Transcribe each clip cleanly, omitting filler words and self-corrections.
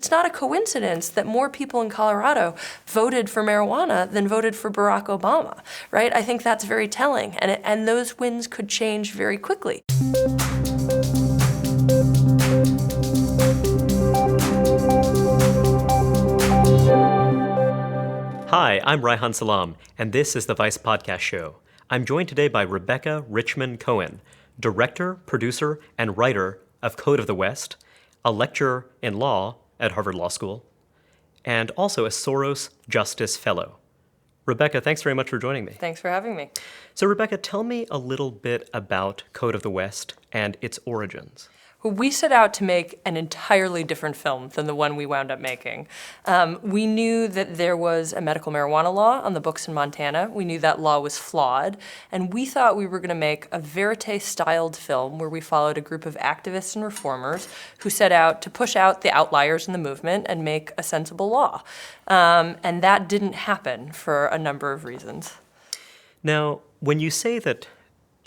It's not a coincidence that more people in Colorado voted for marijuana than voted for Barack Obama, right? I think that's very telling, and those wins could change very quickly. Hi, I'm Reihan Salam, and this is the Vice Podcast Show. I'm joined today by Rebecca Richman Cohen, director, producer, and writer of Code of the West, a lecturer in law at Harvard Law School, and also a Soros Justice Fellow. Rebecca, thanks very much for joining me. Thanks for having me. So Rebecca, tell me a little bit about Code of the West and its origins. We set out to make an entirely different film than the one we wound up making. We knew that there was a medical marijuana law on the books in Montana. We knew that law was flawed, and we thought we were going to make a verite-styled film where we followed a group of activists and reformers who set out to push out the outliers in the movement and make a sensible law. And that didn't happen for a number of reasons. Now, when you say that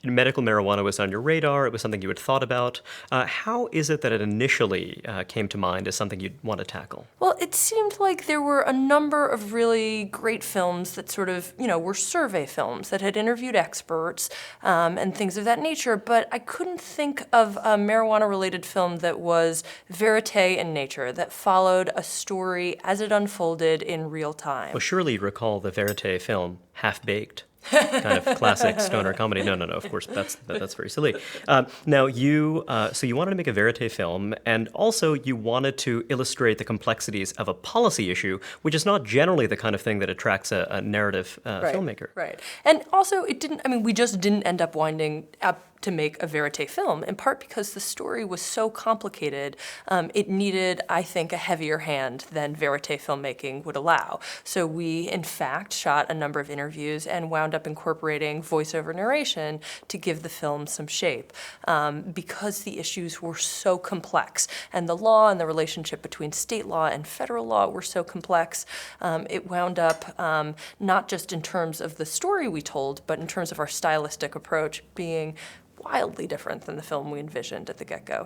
medical marijuana was on your radar, it was something you had thought about, how is it that it initially came to mind as something you'd want to tackle? Well, it seemed like there were a number of really great films that sort of, were survey films that had interviewed experts and things of that nature, but I couldn't think of a marijuana-related film that was verite in nature, that followed a story as it unfolded in real time. Well, surely you'd recall the verite film, Half-Baked. Kind of classic stoner comedy. No, of course, that's very silly. Now, so you wanted to make a verite film, and also you wanted to illustrate the complexities of a policy issue, which is not generally the kind of thing that attracts a narrative filmmaker. Right. And also, we just didn't end up winding up to make a verite film, in part because the story was so complicated. It needed, I think, a heavier hand than verite filmmaking would allow. So we, in fact, shot a number of interviews and wound up incorporating voiceover narration to give the film some shape, because the issues were so complex, and the law and the relationship between state law and federal law were so complex. It wound up, not just in terms of the story we told, but in terms of our stylistic approach, being wildly different than the film we envisioned at the get-go.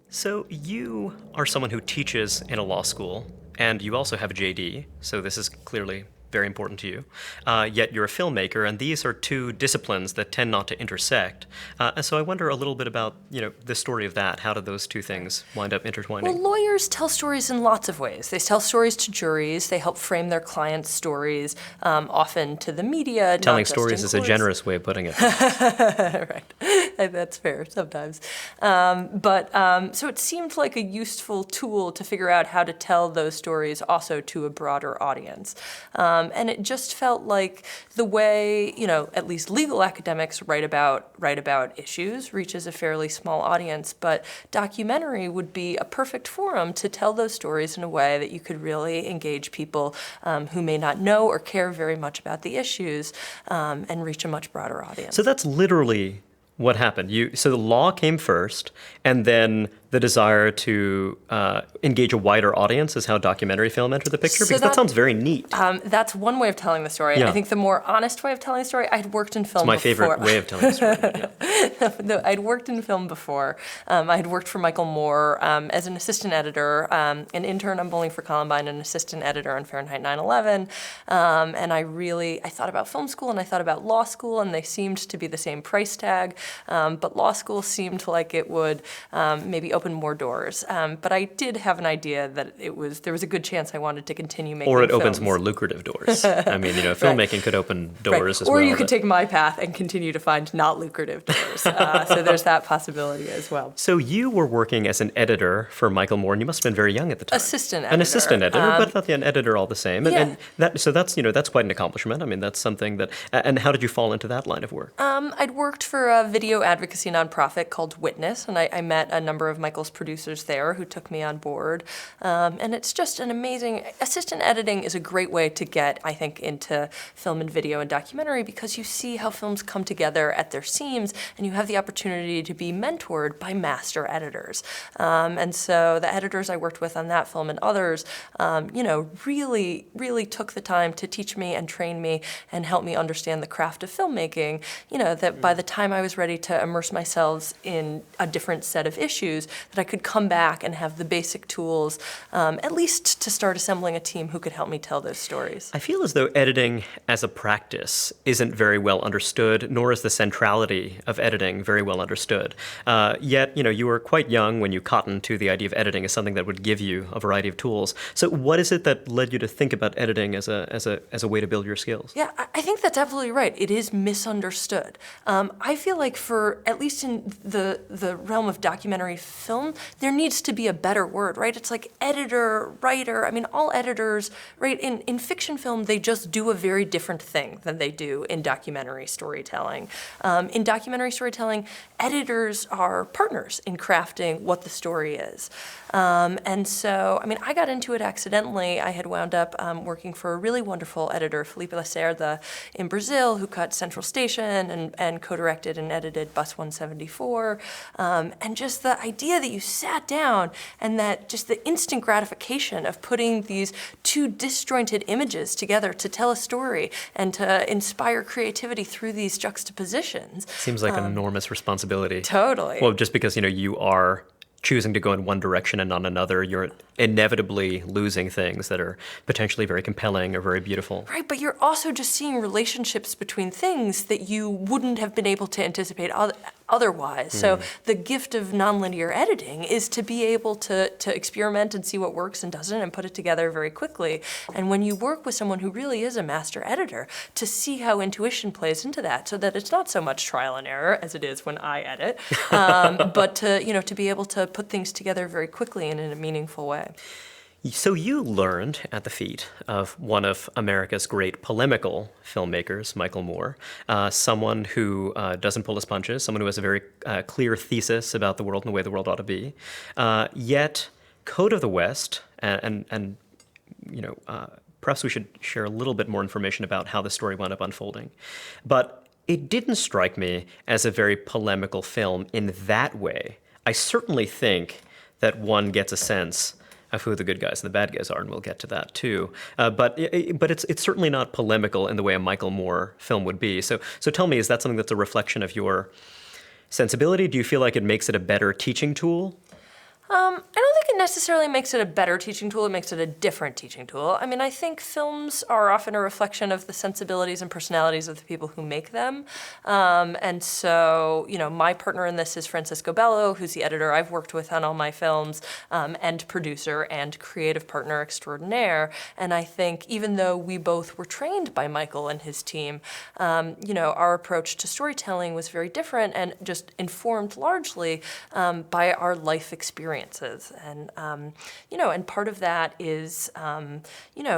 So you are someone who teaches in a law school, and you also have a JD, so this is clearly very important to you. Yet you're a filmmaker, and these are two disciplines that tend not to intersect. And so I wonder a little bit about, the story of that. How did those two things wind up intertwining? Well, lawyers tell stories in lots of ways. They tell stories to juries. They help frame their clients' stories, often to the media. Telling stories is a generous way of putting it. Right. That's fair sometimes. So it seemed like a useful tool to figure out how to tell those stories also to a broader audience. And it just felt like the way, at least legal academics write about issues reaches a fairly small audience, but documentary would be a perfect forum to tell those stories in a way that you could really engage people who may not know or care very much about the issues, and reach a much broader audience. So that's literally what happened. So the law came first, and then the desire to engage a wider audience is how documentary film entered the picture? Because that sounds very neat. That's one way of telling the story. Yeah. I think the more honest way of telling the story, I'd worked in film before. It's my favorite way of telling the story. No, I'd worked in film before. I had worked for Michael Moore as an assistant editor, an intern on Bowling for Columbine, an assistant editor on Fahrenheit 9/11. And I thought about film school and I thought about law school, and they seemed to be the same price tag. But law school seemed like it would maybe open more doors. But I did have an idea that there was a good chance I wanted to continue making films. Or it opens more lucrative doors. Filmmaking could open doors as well. Or you could take my path and continue to find not lucrative doors. So there's that possibility as well. So you were working as an editor for Michael Moore, and you must have been very young at the time. Assistant editor. An assistant editor, but an editor all the same. Yeah. And that's quite an accomplishment. That's something that. And how did you fall into that line of work? I'd worked for a video advocacy nonprofit called Witness, and I met a number of Michael's producers there who took me on board. And it's just an amazing, assistant editing is a great way to get, I think, into film and video and documentary, because you see how films come together at their seams, and you have the opportunity to be mentored by master editors. And so the editors I worked with on that film and others, really took the time to teach me and train me and help me understand the craft of filmmaking, that by the time I was ready to immerse myself in a different set of issues, that I could come back and have the basic tools, at least to start assembling a team who could help me tell those stories. I feel as though editing as a practice isn't very well understood, nor is the centrality of editing very well understood. Yet, you were quite young when you cottoned to the idea of editing as something that would give you a variety of tools. So what is it that led you to think about editing as a way to build your skills? Yeah, I think that's absolutely right. It is misunderstood. I feel like for, at least in the realm of documentary film, there needs to be a better word, right? It's like editor, writer. I mean, all editors, right? In fiction film, they just do a very different thing than they do in documentary storytelling. In documentary storytelling, editors are partners in crafting what the story is. And so, I mean, I got into it accidentally. I had wound up working for a really wonderful editor, Felipe Lacerda, in Brazil, who cut Central Station and co-directed and edited Bus 174. And just the idea that you sat down and that just the instant gratification of putting these two disjointed images together to tell a story and to inspire creativity through these juxtapositions. Seems like an enormous responsibility. Totally. Well, just because, you are choosing to go in one direction and not another, you're inevitably losing things that are potentially very compelling or very beautiful. Right, but you're also just seeing relationships between things that you wouldn't have been able to anticipate otherwise. So the gift of nonlinear editing is to be able to experiment and see what works and doesn't and put it together very quickly. And when you work with someone who really is a master editor, to see how intuition plays into that, so that it's not so much trial and error as it is when I edit, but to be able to put things together very quickly and in a meaningful way. So you learned at the feet of one of America's great polemical filmmakers, Michael Moore, someone who doesn't pull his punches, someone who has a very clear thesis about the world and the way the world ought to be. Yet, Code of the West, and perhaps we should share a little bit more information about how the story wound up unfolding. But it didn't strike me as a very polemical film in that way. I certainly think that one gets a sense of who the good guys and the bad guys are, and we'll get to that too. But it's certainly not polemical in the way a Michael Moore film would be. So tell me, is that something that's a reflection of your sensibility? Do you feel like it makes it a better teaching tool? I don't think it necessarily makes it a better teaching tool. It makes it a different teaching tool. I mean, I think films are often a reflection of the sensibilities and personalities of the people who make them. And so, my partner in this is Francisco Bello, who's the editor I've worked with on all my films, and producer and creative partner extraordinaire. And I think even though we both were trained by Michael and his team, our approach to storytelling was very different and just informed largely by our life experiences. And part of that is,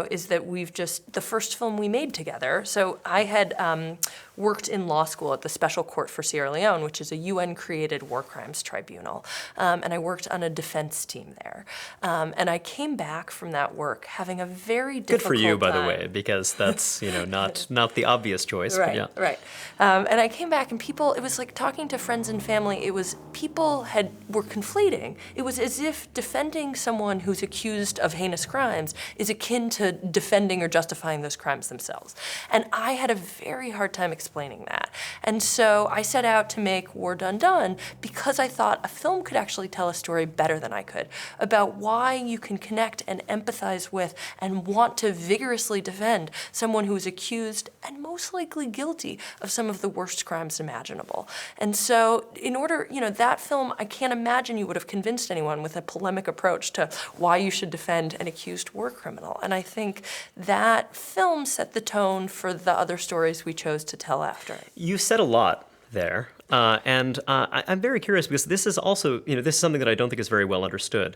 is that we've just, the first film we made together. So I had worked in law school at the Special Court for Sierra Leone, which is a UN-created war crimes tribunal. And I worked on a defense team there. And I came back from that work having a very difficult time. Good for you, by the time. way, because that's, not the obvious choice. Right, but yeah. right. And I came back and people, it was like talking to friends and family, it was, people were conflating. It was as if defending someone who's accused of heinous crimes is akin to defending or justifying those crimes themselves. And I had a very hard time explaining that. And so I set out to make War Done Done because I thought a film could actually tell a story better than I could about why you can connect and empathize with and want to vigorously defend someone who is accused and most likely guilty of some of the worst crimes imaginable. And so in order, that film, I can't imagine you would have convinced anyone with a polemic approach to why you should defend an accused war criminal. And I think that film set the tone for the other stories we chose to tell after. You said a lot there. And I'm very curious because this is also, this is something that I don't think is very well understood.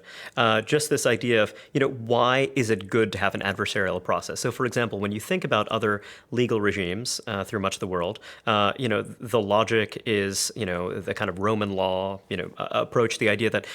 Just this idea of, why is it good to have an adversarial process? So, for example, when you think about other legal regimes through much of the world, the logic is, the kind of Roman law, approach, the idea that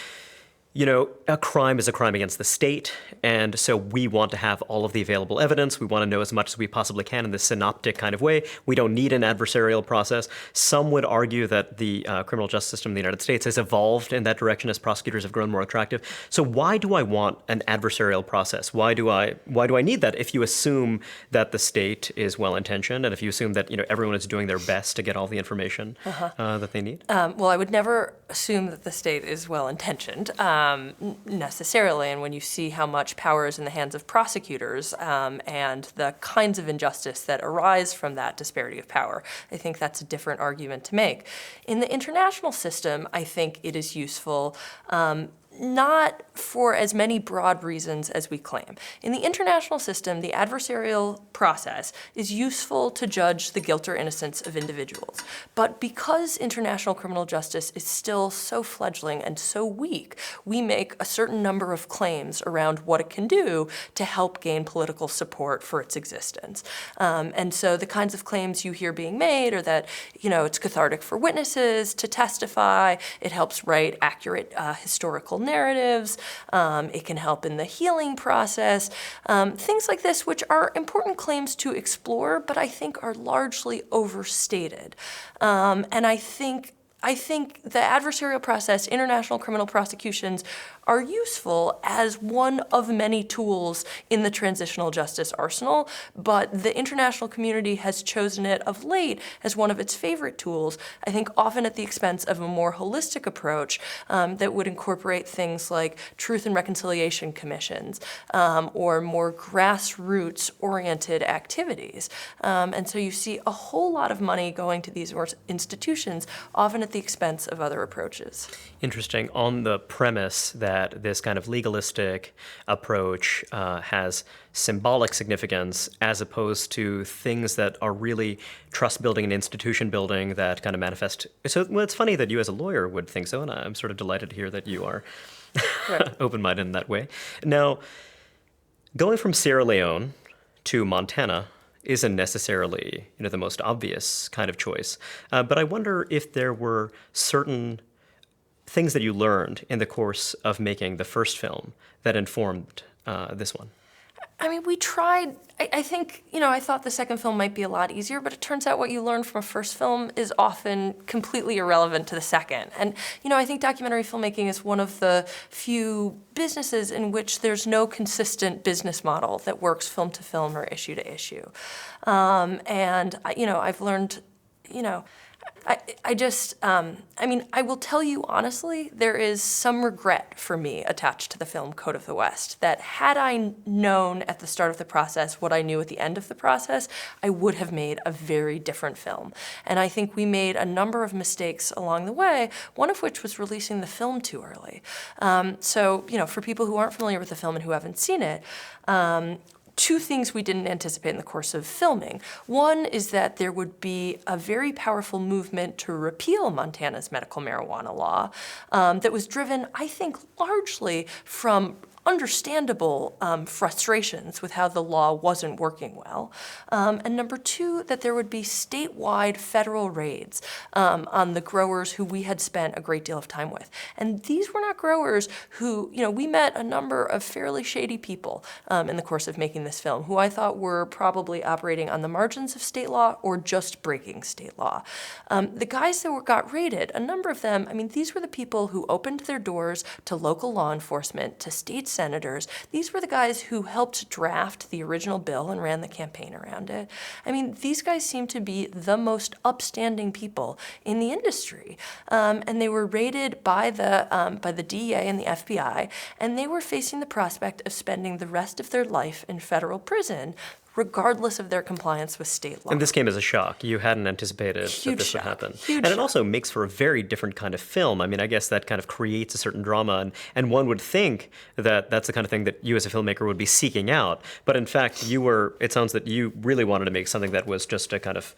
a crime is a crime against the state, and so we want to have all of the available evidence. We want to know as much as we possibly can in this synoptic kind of way. We don't need an adversarial process. Some would argue that the criminal justice system in the United States has evolved in that direction as prosecutors have grown more attractive. So why do I want an adversarial process? Why do I need that if you assume that the state is well-intentioned and if you assume that everyone is doing their best to get all the information that they need? Well, I would never assume that the state is well-intentioned. Necessarily, and when you see how much power is in the hands of prosecutors and the kinds of injustice that arise from that disparity of power, I think that's a different argument to make. In the international system, I think it is useful not for as many broad reasons as we claim. In the international system, the adversarial process is useful to judge the guilt or innocence of individuals. But because international criminal justice is still so fledgling and so weak, we make a certain number of claims around what it can do to help gain political support for its existence. And so the kinds of claims you hear being made are that, it's cathartic for witnesses to testify, it helps write accurate historical narratives, it can help in the healing process, things like this, which are important claims to explore, but I think are largely overstated. And I think the adversarial process, international criminal prosecutions, are useful as one of many tools in the transitional justice arsenal, but the international community has chosen it of late as one of its favorite tools, I think often at the expense of a more holistic approach that would incorporate things like truth and reconciliation commissions or more grassroots-oriented activities. And so you see a whole lot of money going to these institutions, often at the expense of other approaches. Interesting. On the premise that this kind of legalistic approach has symbolic significance as opposed to things that are really trust building and institution building that kind of manifest. So it's funny that you as a lawyer would think so, and I'm sort of delighted to hear that you are right. Open-minded in that way. Now, going from Sierra Leone to Montana isn't necessarily the most obvious kind of choice. But I wonder if there were certain things that you learned in the course of making the first film that informed this one. I mean, we tried. I think, I thought the second film might be a lot easier, but it turns out what you learn from a first film is often completely irrelevant to the second. And, I think documentary filmmaking is one of the few businesses in which there's no consistent business model that works film to film or issue to issue. And, I've learned, I will tell you honestly, there is some regret for me attached to the film Code of the West, that had I known at the start of the process what I knew at the end of the process, I would have made a very different film. And I think we made a number of mistakes along the way, one of which was releasing the film too early. So, for people who aren't familiar with the film and who haven't seen it, two things we didn't anticipate in the course of filming. One is that there would be a very powerful movement to repeal Montana's medical marijuana law that was driven, I think, largely from understandable frustrations with how the law wasn't working well. And number two, that there would be statewide federal raids on the growers who we had spent a great deal of time with. And these were not growers who, we met a number of fairly shady people in the course of making this film who I thought were probably operating on the margins of state law or just breaking state law. The guys that got raided, a number of them, these were the people who opened their doors to local law enforcement, to state senators. These were the guys who helped draft the original bill and ran the campaign around it. These guys seem to be the most upstanding people in the industry. And they were raided by the DEA and the FBI, and they were facing the prospect of spending the rest of their life in federal prison, regardless of their compliance with state law. And this came as a shock. You hadn't anticipated that this would happen. Huge and it shock. Also makes for a very different kind of film. I guess that kind of creates a certain drama, and one would think that that's the kind of thing that you as a filmmaker would be seeking out. But in fact, it sounds that you really wanted to make something that was just a kind of,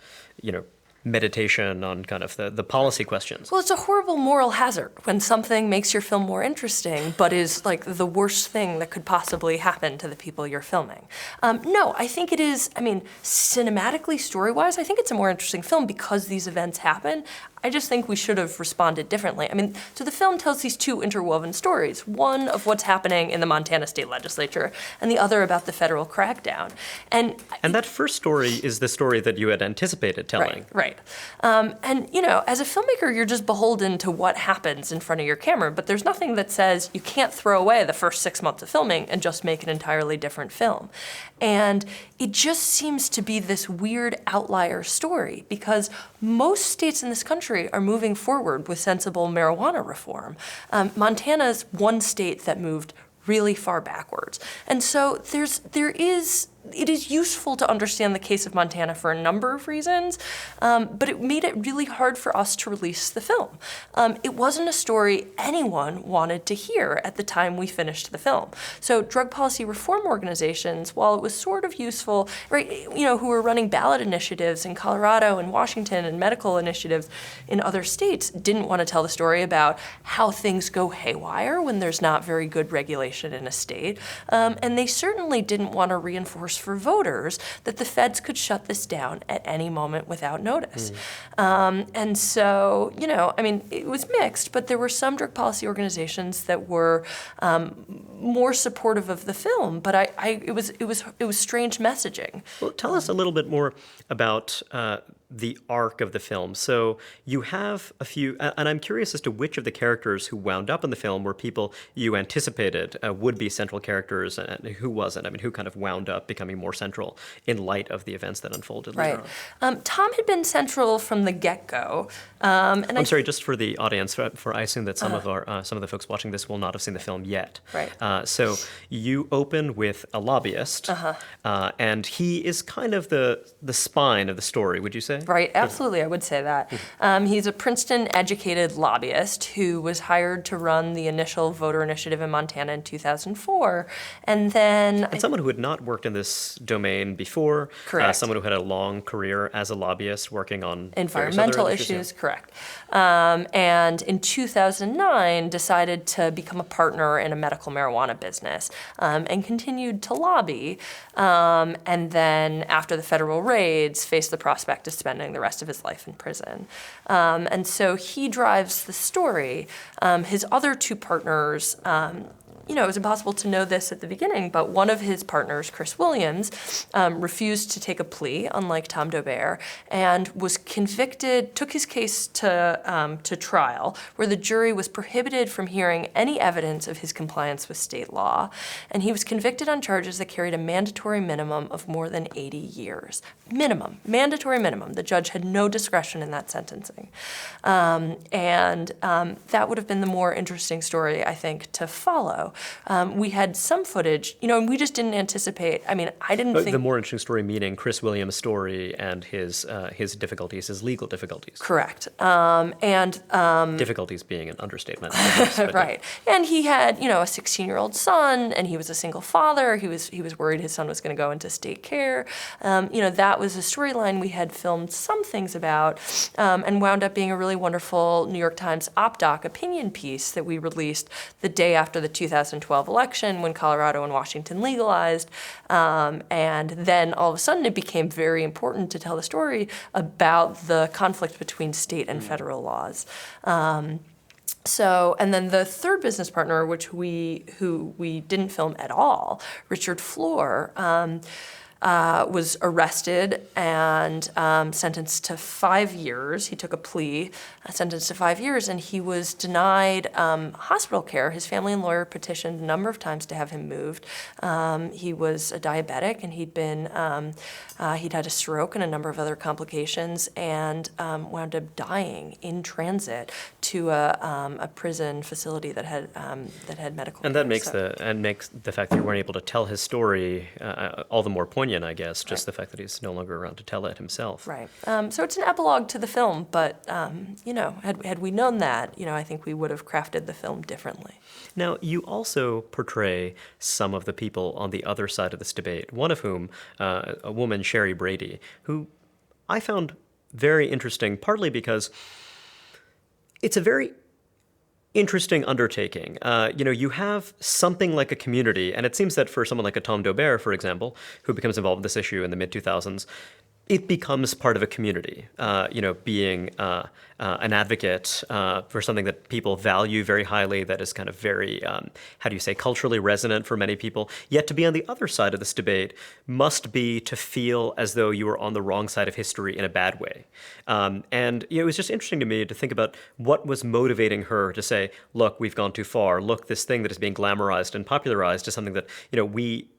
meditation on kind of the policy questions. Well, it's a horrible moral hazard when something makes your film more interesting, but is like the worst thing that could possibly happen to the people you're filming. No, I think it is, cinematically, story-wise, I think it's a more interesting film because these events happen. I just think we should have responded differently. I mean, so the film tells these two interwoven stories, one of what's happening in the Montana state legislature and the other about the federal crackdown. And that first story is the story that you had anticipated telling. Right. And, you know, as a filmmaker, you're just beholden to what happens in front of your camera, but there's nothing that says you can't throw away the first 6 months of filming and just make an entirely different film. And it just seems to be this weird outlier story because most states in this country are moving forward with sensible marijuana reform. Montana's one state that moved really far backwards. And so it is useful to understand the case of Montana for a number of reasons, but it made it really hard for us to release the film. It wasn't a story anyone wanted to hear at the time we finished the film. So drug policy reform organizations, while it was sort of useful, right, you know, who were running ballot initiatives in Colorado and Washington and medical initiatives in other states, didn't want to tell the story about how things go haywire when there's not very good regulation in a state. And they certainly didn't want to reinforce for voters that the feds could shut this down at any moment without notice. And so, you know, I mean, it was mixed, but there were some drug policy organizations that were more supportive of the film, but it was strange messaging. Well, tell us a little bit more about the arc of the film. So you have a few, and I'm curious as to which of the characters who wound up in the film were people you anticipated would be central characters and who wasn't. I mean, who kind of wound up becoming more central in light of the events that unfolded later on. Tom had been central from the get-go. I'm sorry, just for the audience, for I assume that some of the folks watching this will not have seen the film yet. Right. So you open with a lobbyist, and he is kind of the spine of the story, would you say? Right, absolutely, I would say that. He's a Princeton-educated lobbyist who was hired to run the initial voter initiative in Montana in 2004, and then... And someone who had not worked in this domain before. Correct. Someone who had a long career as a lobbyist working on environmental issues, correct. And in 2009, decided to become a partner in a medical marijuana business and continued to lobby. And then after the federal raids, faced the prospect of spending the rest of his life in prison. And so he drives the story. His other two partners, you know, it was impossible to know this at the beginning, but one of his partners, Chris Williams, refused to take a plea, unlike Tom Daubert, and was convicted, took his case to trial, where the jury was prohibited from hearing any evidence of his compliance with state law. And he was convicted on charges that carried a mandatory minimum of more than 80 years. Mandatory minimum. The judge had no discretion in that sentencing. And that would have been the more interesting story, I think, to follow. We had some footage, you know, and we just didn't anticipate. I mean, I didn't think... The more interesting story meaning Chris Williams' story and his difficulties, his legal difficulties. Correct. Difficulties being an understatement. Right. And he had, you know, a 16-year-old son, and he was a single father. He was worried his son was going to go into state care. You know, that was a storyline we had filmed some things about, and wound up being a really wonderful New York Times op-doc opinion piece that we released the day after the 2012 election when Colorado and Washington legalized. And then all of a sudden it became very important to tell the story about the conflict between state and federal laws. So, and then the third business partner, who we didn't film at all, Richard Floor, was arrested and sentenced to 5 years. He took a plea, sentenced to 5 years, and he was denied hospital care. His family and lawyer petitioned a number of times to have him moved. He was a diabetic, and he'd had a stroke and a number of other complications, and wound up dying in transit to a prison facility that had medical. And care. that makes the fact that you weren't able to tell his story all the more poignant, I guess, just the fact that he's no longer around to tell it himself. Right. So it's an epilogue to the film, but, you know, had we known that, you know, I think we would have crafted the film differently. Now, you also portray some of the people on the other side of this debate, one of whom, a woman, Sherry Brady, who I found very interesting, partly because it's a very interesting undertaking. You know, you have something like a community, and it seems that for someone like a Tom Daubert, for example, who becomes involved in this issue in the mid-2000s, it becomes part of a community, being an advocate for something that people value very highly, that is kind of very, culturally resonant for many people. Yet to be on the other side of this debate must be to feel as though you were on the wrong side of history in a bad way. It was just interesting to me to think about what was motivating her to say, look, we've gone too far. Look, this thing that is being glamorized and popularized is something that,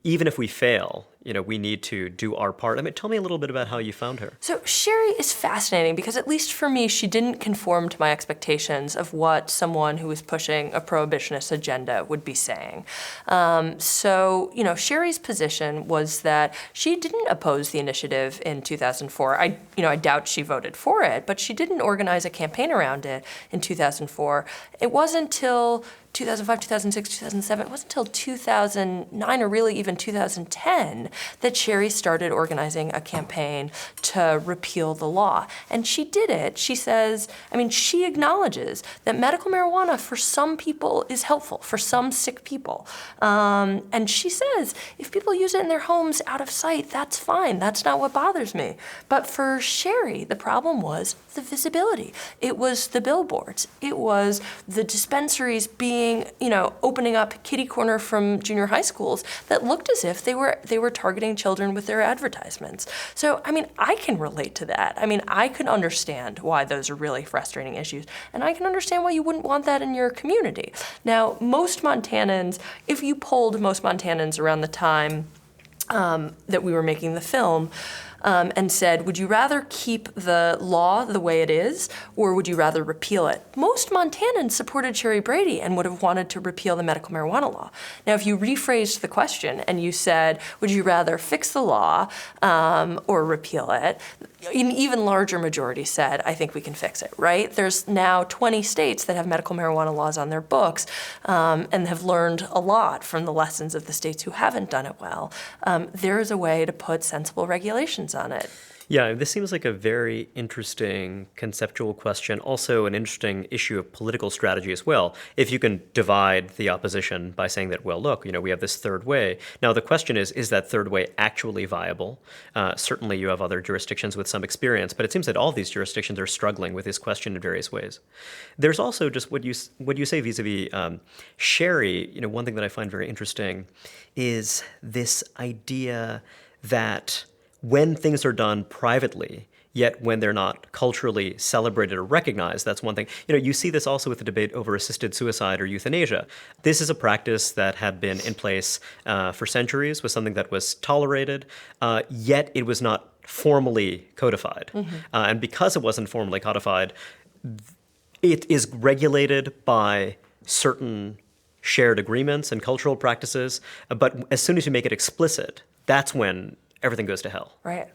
even if we fail, we need to do our part. I mean, tell me a little bit about how you found her. So Sherry is fascinating because, at least for me, she didn't conform to my expectations of what someone who was pushing a prohibitionist agenda would be saying. Sherry's position was that she didn't oppose the initiative in 2004. I doubt she voted for it, but she didn't organize a campaign around it in 2004. It wasn't until 2005, 2006, 2007, it wasn't until 2009 or really even 2010 that Sherry started organizing a campaign to repeal the law. And she did it. She says, she acknowledges that medical marijuana for some people is helpful, for some sick people. And she says, if people use it in their homes out of sight, that's fine. That's not what bothers me. But for Sherry, the problem was the visibility. It was the billboards. It was the dispensaries opening up kitty corner from junior high schools that looked as if they were targeting children with their advertisements. So, I can relate to that. I can understand why those are really frustrating issues, and I can understand why you wouldn't want that in your community. Now, most Montanans, if you polled most Montanans around the time that we were making the film, and said, would you rather keep the law the way it is, or would you rather repeal it? Most Montanans supported Sherry Brady and would have wanted to repeal the medical marijuana law. Now, if you rephrased the question and you said, would you rather fix the law or repeal it, an even larger majority said, I think we can fix it, right? There's now 20 states that have medical marijuana laws on their books and have learned a lot from the lessons of the states who haven't done it well. There is a way to put sensible regulations on it. Yeah, this seems like a very interesting conceptual question, also an interesting issue of political strategy as well. If you can divide the opposition by saying that, well, look, we have this third way. Now, the question is that third way actually viable? Certainly you have other jurisdictions with some experience, but it seems that all these jurisdictions are struggling with this question in various ways. There's also just what you say vis-a-vis Sherry. One thing that I find very interesting is this idea that when things are done privately, yet when they're not culturally celebrated or recognized, that's one thing. You see this also with the debate over assisted suicide or euthanasia. This is a practice that had been in place for centuries, was something that was tolerated, yet it was not formally codified. Mm-hmm. And because it wasn't formally codified, it is regulated by certain shared agreements and cultural practices, but as soon as you make it explicit, that's when everything goes to hell. Right.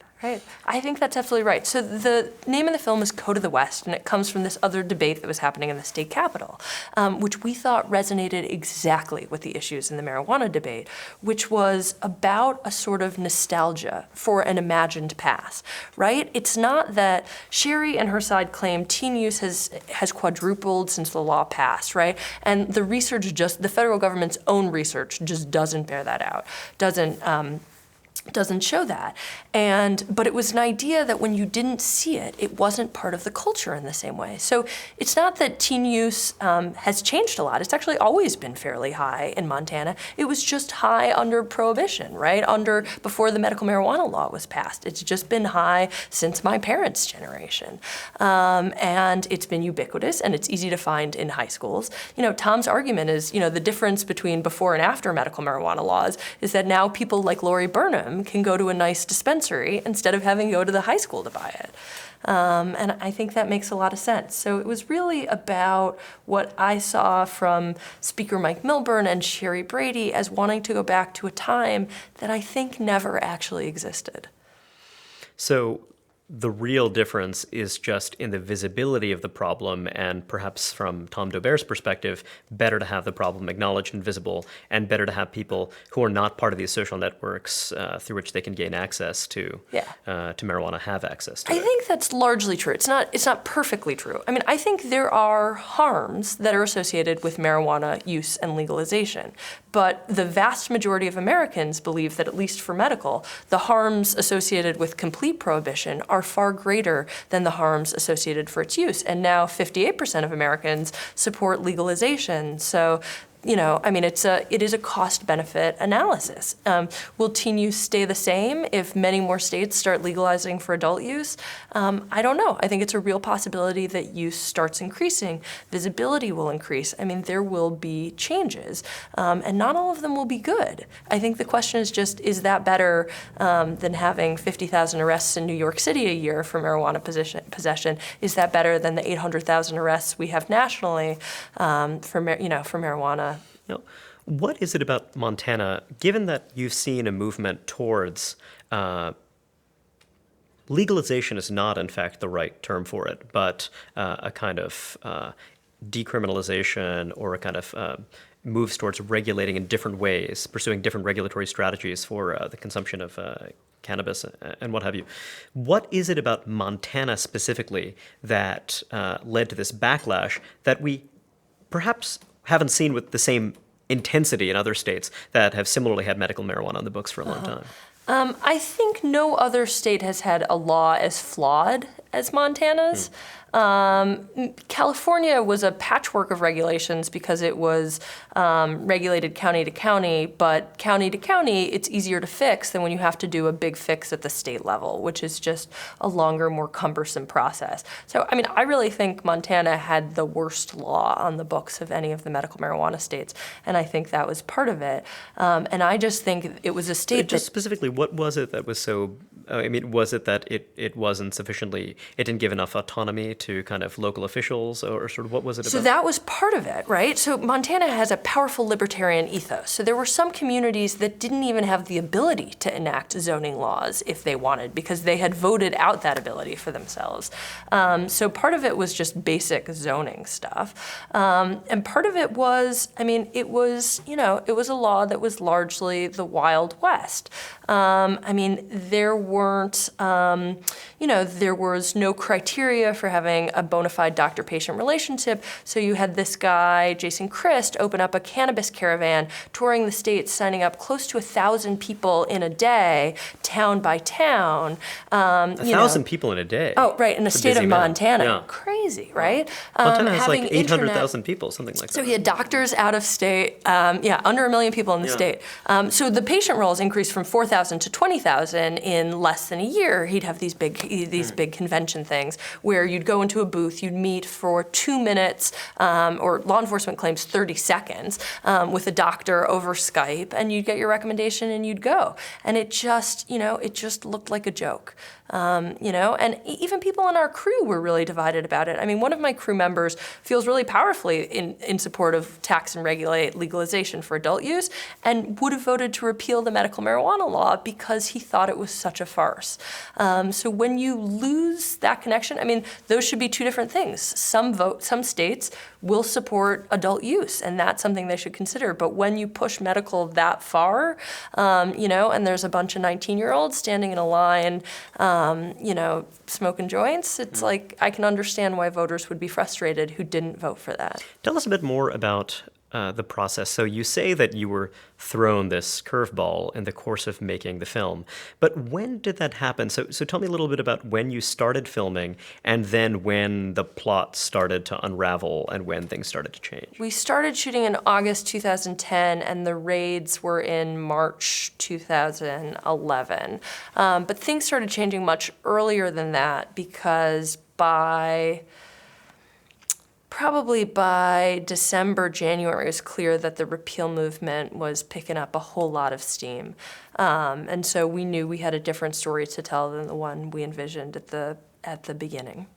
I think that's absolutely right. So the name of the film is Code of the West, and it comes from this other debate that was happening in the state capitol, which we thought resonated exactly with the issues in the marijuana debate, which was about a sort of nostalgia for an imagined past, right? It's not that Sherry and her side claim teen use has quadrupled since the law passed, right? And the research the federal government's own research just doesn't bear that out, doesn't show that. But it was an idea that when you didn't see it, it wasn't part of the culture in the same way. So it's not that teen use has changed a lot. It's actually always been fairly high in Montana. It was just high under Prohibition, right? Before the medical marijuana law was passed. It's just been high since my parents' generation. And it's been ubiquitous, and it's easy to find in high schools. Tom's argument is, the difference between before and after medical marijuana laws is that now people like Lori Burnham can go to a nice dispensary instead of having to go to the high school to buy it. And I think that makes a lot of sense. So it was really about what I saw from Speaker Mike Milburn and Sherry Brady as wanting to go back to a time that I think never actually existed. So the real difference is just in the visibility of the problem, and perhaps from Tom Daubert's perspective, better to have the problem acknowledged and visible, and better to have people who are not part of these social networks through which they can gain access to marijuana have access to it. I think that's largely true. It's not perfectly true. I mean, I think there are harms that are associated with marijuana use and legalization, but the vast majority of Americans believe that, at least for medical, the harms associated with complete prohibition are far greater than the harms associated for its use. And now 58% of Americans support legalization. So, I mean, it is a cost-benefit analysis. Will teen use stay the same if many more states start legalizing for adult use? I don't know. I think it's a real possibility that use starts increasing. Visibility will increase. I mean, there will be changes, and not all of them will be good. I think the question is just, is that better than having 50,000 arrests in New York City a year for marijuana possession? Is that better than the 800,000 arrests we have nationally for marijuana? Now, what is it about Montana, given that you've seen a movement towards legalization is not, in fact, the right term for it, but a kind of decriminalization or a kind of moves towards regulating in different ways, pursuing different regulatory strategies for the consumption of cannabis and what have you. What is it about Montana specifically that led to this backlash that we perhaps haven't seen with the same intensity in other states that have similarly had medical marijuana on the books for a long time? I think no other state has had a law as flawed as Montana's. California was a patchwork of regulations because it was regulated county to county, but county to county, it's easier to fix than when you have to do a big fix at the state level, which is just a longer, more cumbersome process. So, I mean, I really think Montana had the worst law on the books of any of the medical marijuana states, and I think that was part of it. And I just think it was a state just specifically, what was it that was so, I mean, was it that it wasn't sufficiently, it didn't give enough autonomy to kind of local officials, or sort of what was it about? So that was part of it, right? So Montana has a powerful libertarian ethos. So there were some communities that didn't even have the ability to enact zoning laws if they wanted, because they had voted out that ability for themselves. So part of it was just basic zoning stuff. And part of it was, I mean, it was a law that was largely the Wild West. I mean, there weren't, there was no criteria for having a bona fide doctor-patient relationship. So you had this guy, Jason Christ, open up a cannabis caravan, touring the states, signing up close to 1,000 people in a day, town by town. 1,000 people in a day? Oh, right, in the state of Montana. Yeah. Crazy, right? Montana has like 800,000 people, something like that. So he had doctors out of state, under 1 million people in the state. So the patient rolls increased from 4,000 to 20,000 in less than a year. He'd have these big convention things where you'd go into a booth, you'd meet for 2 minutes, or law enforcement claims 30 seconds, with a doctor over Skype, and you'd get your recommendation and you'd go. And it just looked like a joke. And even people in our crew were really divided about it. I mean, one of my crew members feels really powerfully in support of tax and regulate legalization for adult use, and would have voted to repeal the medical marijuana law because he thought it was such a farce. So when you lose that connection, I mean, those should be two different things. Some states will support adult use, and that's something they should consider. But when you push medical that far, and there's a bunch of 19-year-olds standing in a line, smoking joints, it's like, I can understand why voters would be frustrated who didn't vote for that. Tell us a bit more about the process. So you say that you were thrown this curveball in the course of making the film, but when did that happen? So tell me a little bit about when you started filming, and then when the plot started to unravel and when things started to change. We started shooting in August 2010, and the raids were in March 2011. But things started changing much earlier than that, because probably by December, January, it was clear that the repeal movement was picking up a whole lot of steam. And so we knew we had a different story to tell than the one we envisioned at the beginning.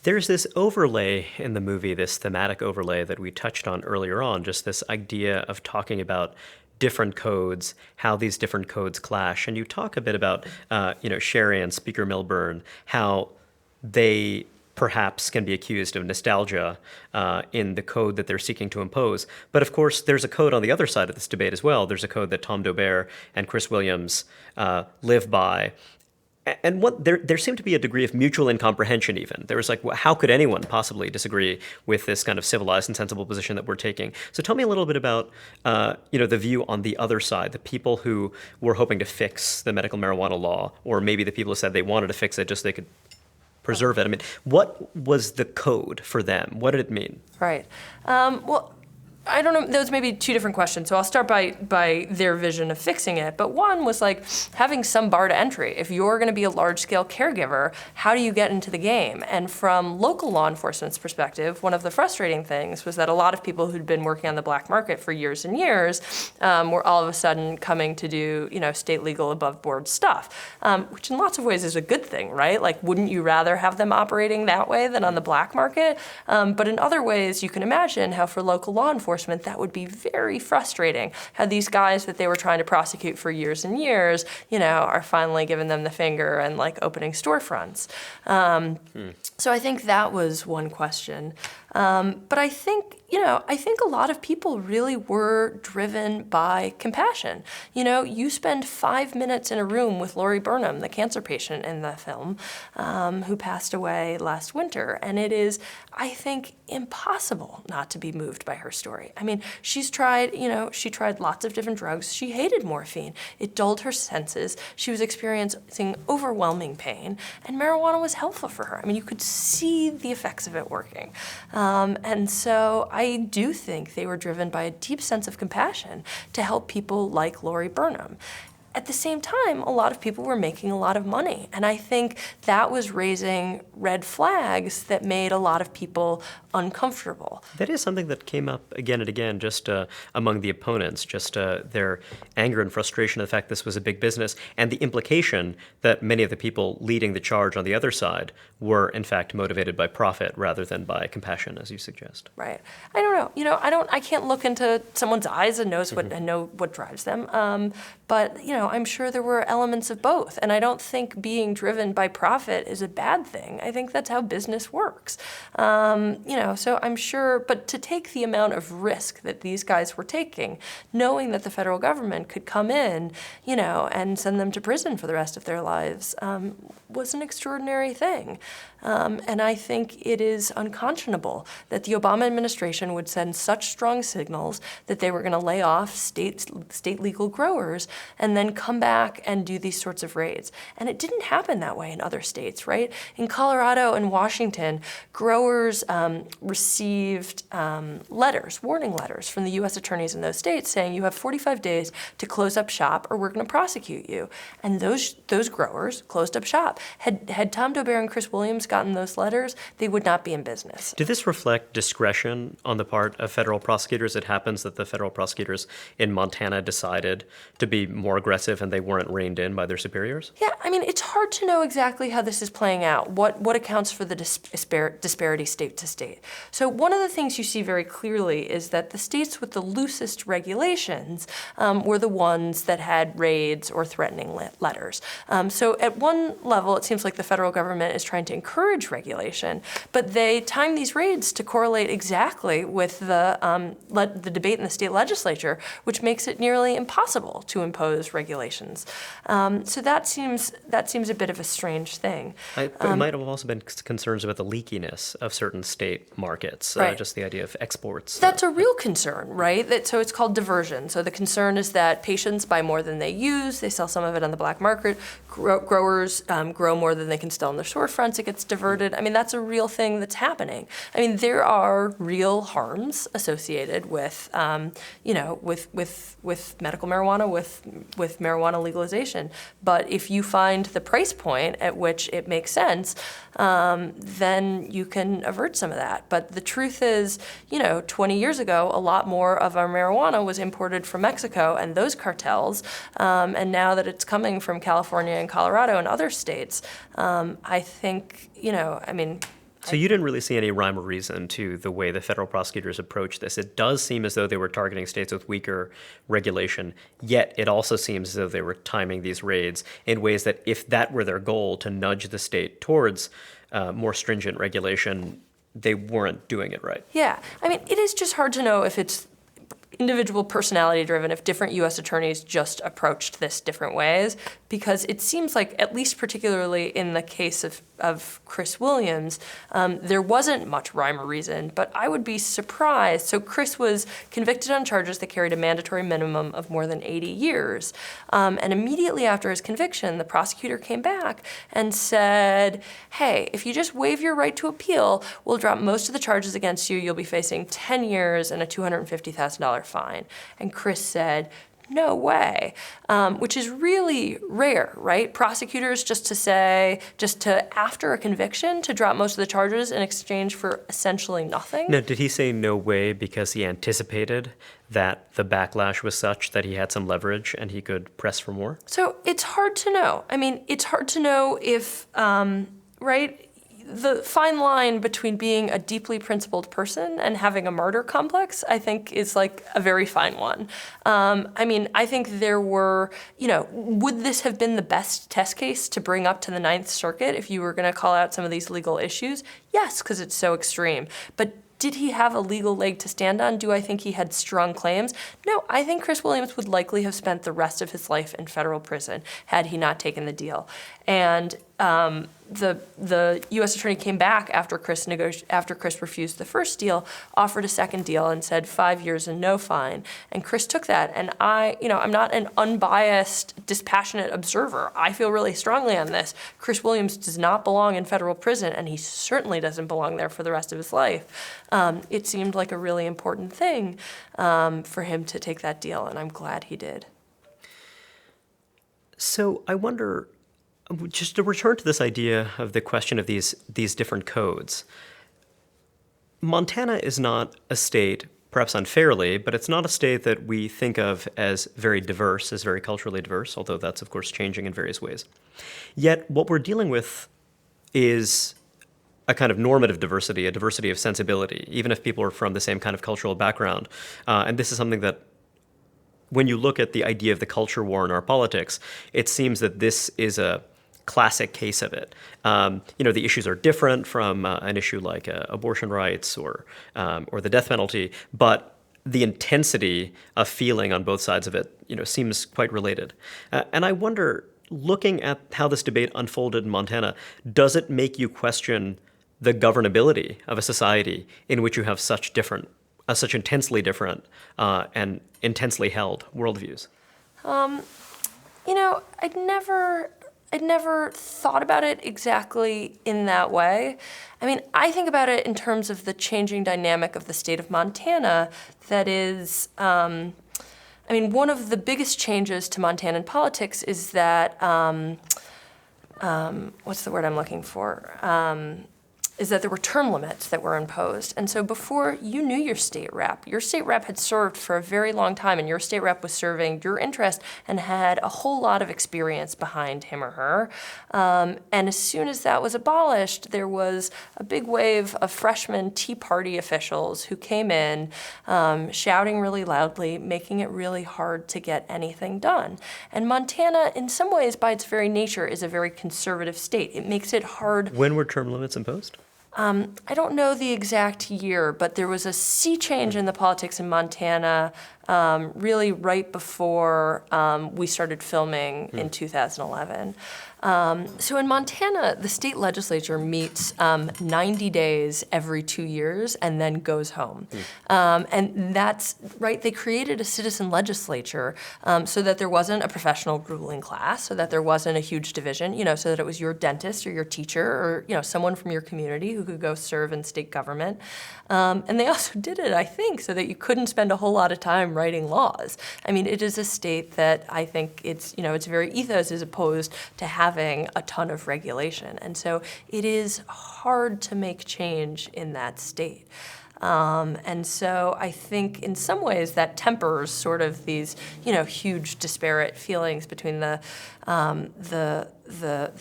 There's this overlay in the movie, this thematic overlay that we touched on earlier on, just this idea of talking about different codes, how these different codes clash. And you talk a bit about, Sherry and Speaker Milburn, how they perhaps can be accused of nostalgia in the code that they're seeking to impose. But of course, there's a code on the other side of this debate as well. There's a code that Tom Dobert and Chris Williams live by. And there seemed to be a degree of mutual incomprehension even. There was like, how could anyone possibly disagree with this kind of civilized and sensible position that we're taking? So tell me a little bit about, the view on the other side, the people who were hoping to fix the medical marijuana law, or maybe the people who said they wanted to fix it just so they could preserve it. I mean, what was the code for them? What did it mean? Right. Well, I don't know, those may be two different questions. So I'll start by their vision of fixing it. But one was like having some bar to entry. If you're going to be a large-scale caregiver, how do you get into the game? And from local law enforcement's perspective, one of the frustrating things was that a lot of people who'd been working on the black market for years and years were all of a sudden coming to do, state legal above-board stuff, which in lots of ways is a good thing, right? Like, wouldn't you rather have them operating that way than on the black market? But in other ways, you can imagine how for local law enforcement, that would be very frustrating. How these guys that they were trying to prosecute for years and years, are finally giving them the finger and like opening storefronts. So I think that was one question. But I think a lot of people really were driven by compassion. You spend 5 minutes in a room with Lori Burnham, the cancer patient in the film, who passed away last winter. And it is, I think, impossible not to be moved by her story. I mean, she tried lots of different drugs. She hated morphine. It dulled her senses. She was experiencing overwhelming pain. And marijuana was helpful for her. I mean, you could see the effects of it working. And so I do think they were driven by a deep sense of compassion to help people like Lori Burnham. At the same time, a lot of people were making a lot of money. And I think that was raising red flags that made a lot of people uncomfortable. That is something that came up again and again just among the opponents, just their anger and frustration at the fact this was a big business, and the implication that many of the people leading the charge on the other side were, in fact, motivated by profit rather than by compassion, as you suggest. Right. I don't know. I can't look into someone's eyes and know what drives them. But, I'm sure there were elements of both. And I don't think being driven by profit is a bad thing. I think that's how business works. So I'm sure, but to take the amount of risk that these guys were taking, knowing that the federal government could come in, and send them to prison for the rest of their lives, was an extraordinary thing. And I think it is unconscionable that the Obama administration would send such strong signals that they were going to lay off state legal growers and then come back and do these sorts of raids. And it didn't happen that way in other states, right? In Colorado and Washington, growers received warning letters from the U.S. attorneys in those states saying you have 45 days to close up shop or we're going to prosecute you. And those growers closed up shop. Had Tom Dobert and Chris Williams gotten those letters, they would not be in business. Did this reflect discretion on the part of federal prosecutors? It happens that the federal prosecutors in Montana decided to be more aggressive and they weren't reined in by their superiors? Yeah, I mean, it's hard to know exactly how this is playing out, what accounts for the disparity state to state. So one of the things you see very clearly is that the states with the loosest regulations were the ones that had raids or threatening letters. So at one level, it seems like the federal government is trying to encourage regulation, but they time these raids to correlate exactly with the debate in the state legislature, which makes it nearly impossible to impose regulations. So that seems a bit of a strange thing. It might have also been concerns about the leakiness of certain state markets, right. Just the idea of exports. That's a real concern, right? So it's called diversion. So the concern is that patients buy more than they use, they sell some of it on the black market, growers grow more than they can sell in their storefronts, it gets diverted. I mean, that's a real thing that's happening. I mean, there are real harms associated with, with medical marijuana, with marijuana legalization. But if you find the price point at which it makes sense, then you can avert some of that. But the truth is, 20 years ago, a lot more of our marijuana was imported from Mexico and those cartels. And now that it's coming from California and Colorado and other states, I think, So you didn't really see any rhyme or reason to the way the federal prosecutors approached this. It does seem as though they were targeting states with weaker regulation, yet it also seems as though they were timing these raids in ways that if that were their goal, to nudge the state towards more stringent regulation, they weren't doing it right. Yeah. I mean, it is just hard to know if it's individual personality driven, if different U.S. attorneys just approached this different ways, because it seems like, at least particularly in the case of Chris Williams, there wasn't much rhyme or reason, but I would be surprised. So Chris was convicted on charges that carried a mandatory minimum of more than 80 years. And immediately after his conviction, the prosecutor came back and said, hey, if you just waive your right to appeal, we'll drop most of the charges against you. You'll be facing 10 years and a $250,000 fine. And Chris said, no way, which is really rare, right? Prosecutors just to, after a conviction, to drop most of the charges in exchange for essentially nothing. Now, did he say no way because he anticipated that the backlash was such that he had some leverage and he could press for more? So it's hard to know. I mean, it's hard to know if, right? The fine line between being a deeply principled person and having a martyr complex, I think, is like a very fine one. I mean, I think there were, would this have been the best test case to bring up to the Ninth Circuit if you were going to call out some of these legal issues? Yes, because it's so extreme. But did he have a legal leg to stand on? Do I think he had strong claims? No, I think Chris Williams would likely have spent the rest of his life in federal prison had he not taken the deal. And the U.S. attorney came back after Chris refused the first deal, offered a second deal, and said 5 years and no fine. And Chris took that. And I'm not an unbiased, dispassionate observer. I feel really strongly on this. Chris Williams does not belong in federal prison, and he certainly doesn't belong there for the rest of his life. It seemed like a really important thing for him to take that deal, and I'm glad he did. So I wonder, just to return to this idea of the question of these different codes, Montana is not a state, perhaps unfairly, but it's not a state that we think of as very diverse, as very culturally diverse, although that's, of course, changing in various ways. Yet what we're dealing with is a kind of normative diversity, a diversity of sensibility, even if people are from the same kind of cultural background. And this is something that, when you look at the idea of the culture war in our politics, it seems that this is a classic case of it. The issues are different from an issue like abortion rights or the death penalty, but the intensity of feeling on both sides of it, seems quite related. And I wonder, looking at how this debate unfolded in Montana, does it make you question the governability of a society in which you have such intensely different and intensely held worldviews? I'd never thought about it exactly in that way. I mean, I think about it in terms of the changing dynamic of the state of Montana. That is, one of the biggest changes to Montanan politics is that, what's the word I'm looking for? Is that there were term limits that were imposed. And so before you knew your state rep had served for a very long time, and your state rep was serving your interest and had a whole lot of experience behind him or her. And as soon as that was abolished, there was a big wave of freshman Tea Party officials who came in shouting really loudly, making it really hard to get anything done. And Montana, in some ways, by its very nature, is a very conservative state. It makes it hard. When were term limits imposed? I don't know the exact year, but there was a sea change in the politics in Montana really right before we started filming in 2011. So in Montana, the state legislature meets 90 days every 2 years and then goes home. And that's, right, they created a citizen legislature so that there wasn't a professional ruling class, so that there wasn't a huge division, so that it was your dentist or your teacher or, someone from your community who could go serve in state government. And they also did it, I think, so that you couldn't spend a whole lot of time writing laws. I mean, it is a state that I think its very ethos is opposed to having a ton of regulation. And so it is hard to make change in that state. And so I think in some ways that tempers sort of these, huge disparate feelings between the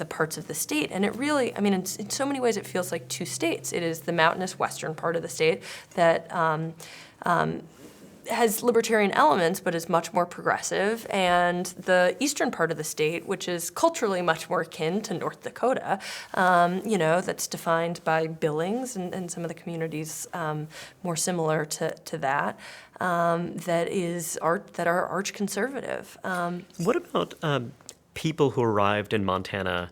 parts of the state. And it really, in so many ways it feels like two states. It is the mountainous western part of the state that has libertarian elements but is much more progressive, and the eastern part of the state, which is culturally much more akin to North Dakota, that's defined by Billings and some of the communities more similar to that, that are arch conservative. What about people who arrived in Montana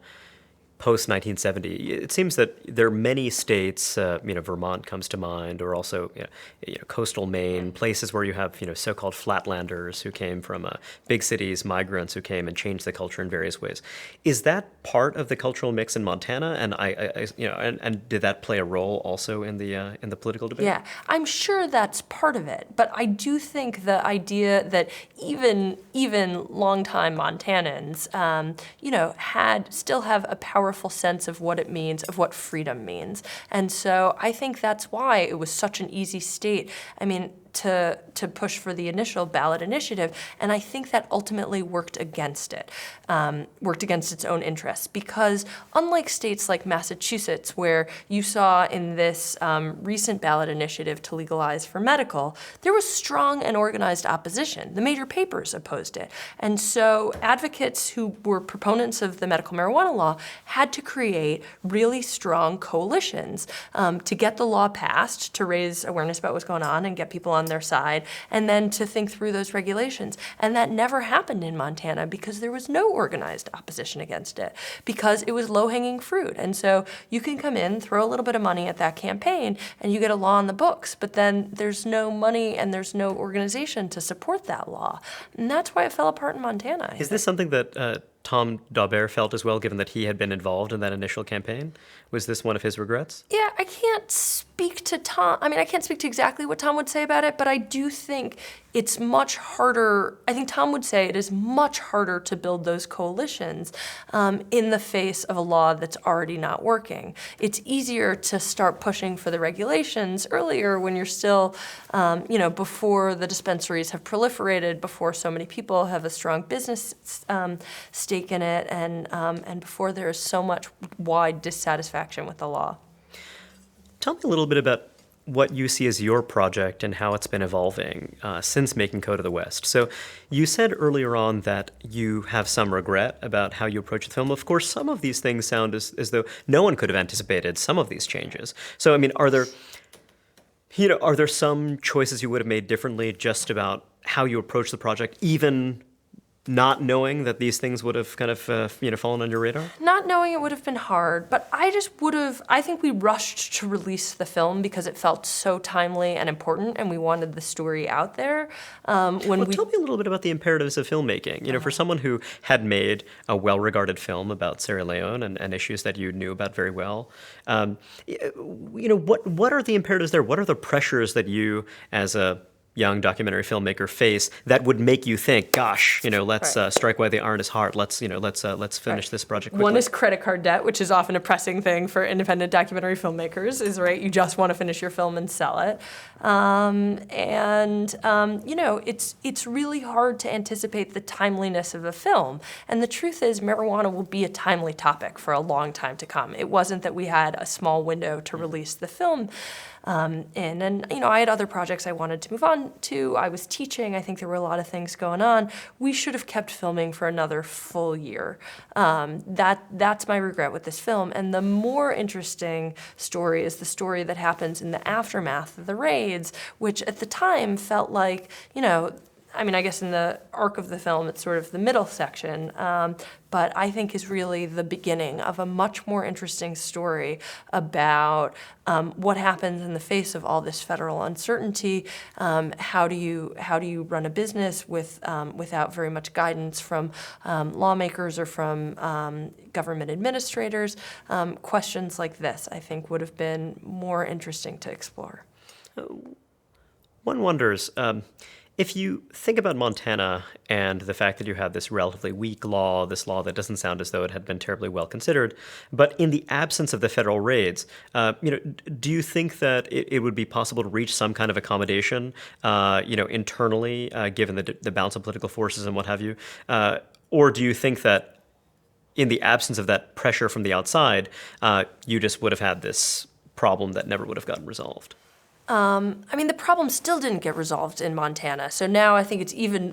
post-1970? It seems that there are many states, Vermont comes to mind, or also coastal Maine, places where you have so-called flatlanders who came from big cities, migrants who came and changed the culture in various ways. Is that part of the cultural mix in Montana? And and did that play a role also in the political debate? Yeah, I'm sure that's part of it, but I do think the idea that even longtime Montanans, still have a powerful sense of what it means, of what freedom means. And so I think that's why it was such an easy state, to push for the initial ballot initiative. And I think that ultimately worked against it, worked against its own interests. Because unlike states like Massachusetts, where you saw in this recent ballot initiative to legalize for medical, there was strong and organized opposition. The major papers opposed it. And so advocates who were proponents of the medical marijuana law had to create really strong coalitions to get the law passed, to raise awareness about what's going on and get people on their side, and then to think through those regulations. And that never happened in Montana because there was no organized opposition against it, because it was low-hanging fruit. And so you can come in, throw a little bit of money at that campaign, and you get a law on the books, but then there's no money and there's no organization to support that law. And that's why it fell apart in Montana. Is this something that Tom Daubert felt as well, given that he had been involved in that initial campaign? Was this one of his regrets? Yeah, I can't speak to Tom. I can't speak to exactly what Tom would say about it, but I do think it's much harder. I think Tom would say it is much harder to build those coalitions in the face of a law that's already not working. It's easier to start pushing for the regulations earlier when you're still, before the dispensaries have proliferated, before so many people have a strong business stake in it, and before there is so much wide dissatisfaction with the law. Tell me a little bit about what you see as your project and how it's been evolving since making Code of the West. So you said earlier on that you have some regret about how you approach the film. Of course, some of these things sound as though no one could have anticipated some of these changes. So, are there some choices you would have made differently just about how you approach the project, even not knowing that these things would have kind of fallen on your radar? Not knowing it would have been hard, but I think we rushed to release the film because it felt so timely and important, and we wanted the story out there. Tell me a little bit about the imperatives of filmmaking. For someone who had made a well-regarded film about Sierra Leone and issues that you knew about very well, what are the imperatives there? What are the pressures that you, as a young documentary filmmaker, face that would make you think, gosh, let's strike while the iron is hot. Let's finish this project quickly. One is credit card debt, which is often a pressing thing for independent documentary filmmakers, is right. You just want to finish your film and sell it. It's really hard to anticipate the timeliness of a film. And the truth is, marijuana will be a timely topic for a long time to come. It wasn't that we had a small window to release the film in. And, I had other projects I wanted to move on to. I was teaching. I think there were a lot of things going on. We should have kept filming for another full year. That's my regret with this film. And the more interesting story is the story that happens in the aftermath of the raids, which at the time felt like, I guess in the arc of the film, it's sort of the middle section, but I think is really the beginning of a much more interesting story about what happens in the face of all this federal uncertainty. How do you run a business without very much guidance from lawmakers or from government administrators? Questions like this, I think, would have been more interesting to explore. One wonders. If you think about Montana and the fact that you have this relatively weak law, this law that doesn't sound as though it had been terribly well considered, but in the absence of the federal raids, do you think that it would be possible to reach some kind of accommodation, internally, given the balance of political forces and what have you? Or do you think that in the absence of that pressure from the outside, you just would have had this problem that never would have gotten resolved? The problem still didn't get resolved in Montana. So now I think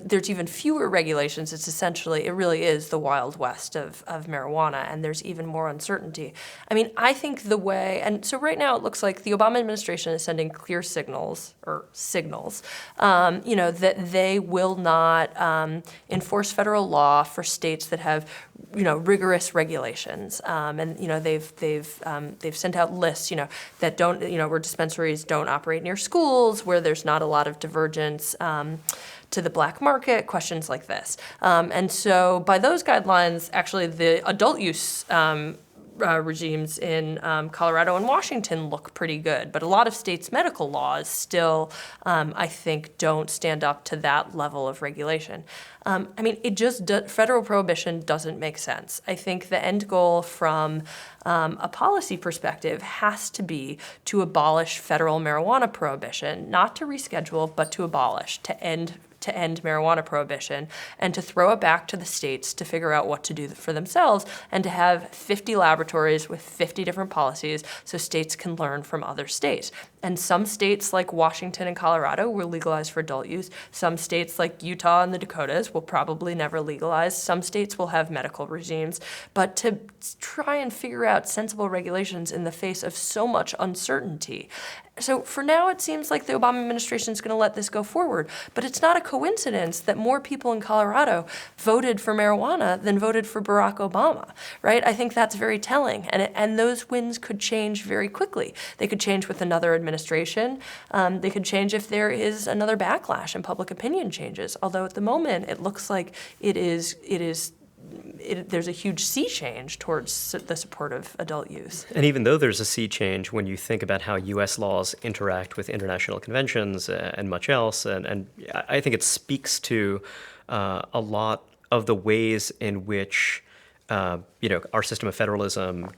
there's even fewer regulations. It really is the Wild West of marijuana, and there's even more uncertainty. I think so right now it looks like the Obama administration is sending clear signals, that they will not enforce federal law for states that have, rigorous regulations. They've sent out lists, that don't, where dispensaries don't operate near schools, where there's not a lot of divergence to the black market, questions like this. And so by those guidelines, actually the adult use regimes in Colorado and Washington look pretty good, but a lot of states' medical laws still, I think, don't stand up to that level of regulation. Federal prohibition doesn't make sense. I think the end goal from a policy perspective has to be to abolish federal marijuana prohibition, not to reschedule, but to abolish, to end marijuana prohibition, and to throw it back to the states to figure out what to do for themselves, and to have 50 laboratories with 50 different policies so states can learn from other states. And some states like Washington and Colorado will legalize for adult use. Some states like Utah and the Dakotas will probably never legalize. Some states will have medical regimes. But to try and figure out sensible regulations in the face of so much uncertainty. So for now, it seems like the Obama administration is going to let this go forward. But it's not a coincidence that more people in Colorado voted for marijuana than voted for Barack Obama, right? I think that's very telling. And those wins could change very quickly. They could change with another administration. They could change if there is another backlash and public opinion changes. Although at the moment, it looks like there's a huge sea change towards the support of adult use. And even though there's a sea change, when you think about how U.S. laws interact with international conventions and much else, and I think it speaks to a lot of the ways in which our system of federalism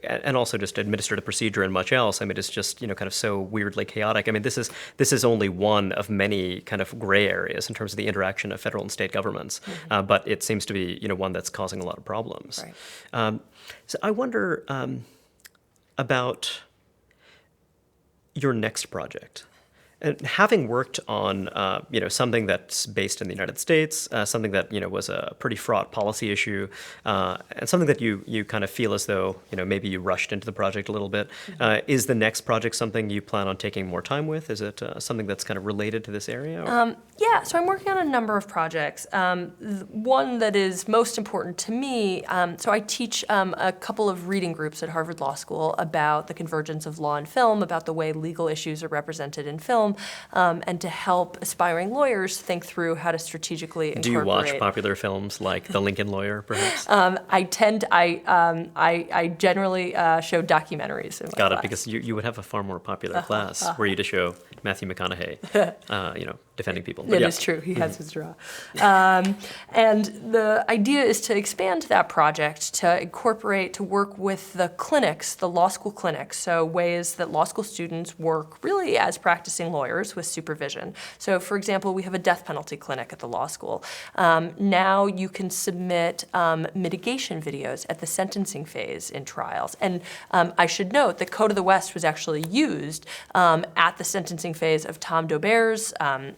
and also just administrative procedure and much else. It's just kind of so weirdly chaotic. This is only one of many kind of gray areas in terms of the interaction of federal and state governments, but it seems to be one that's causing a lot of problems. Right. So I wonder about your next project. And having worked on, something that's based in the United States, something that, was a pretty fraught policy issue, and something that you kind of feel as though, maybe you rushed into the project a little bit. Is the next project something you plan on taking more time with? Is it something that's kind of related to this area? Yeah, so I'm working on a number of projects. One that is most important to me, so I teach a couple of reading groups at Harvard Law School about the convergence of law and film, about the way legal issues are represented in film, and to help aspiring lawyers think through how to strategically incorporate. Do you watch popular films like The Lincoln Lawyer, perhaps? I generally show documentaries in my Got it, class. because you would have a far more popular class were you to show Matthew McConaughey, defending people. It is true. He has his draw. And the idea is to expand that project, to work with the clinics, the law school clinics, so ways that law school students work really as practicing lawyers with supervision. So, for example, we have a death penalty clinic at the law school. Now you can submit mitigation videos at the sentencing phase in trials. And I should note that Code of the West was actually used at the sentencing phase of Tom Daubert's.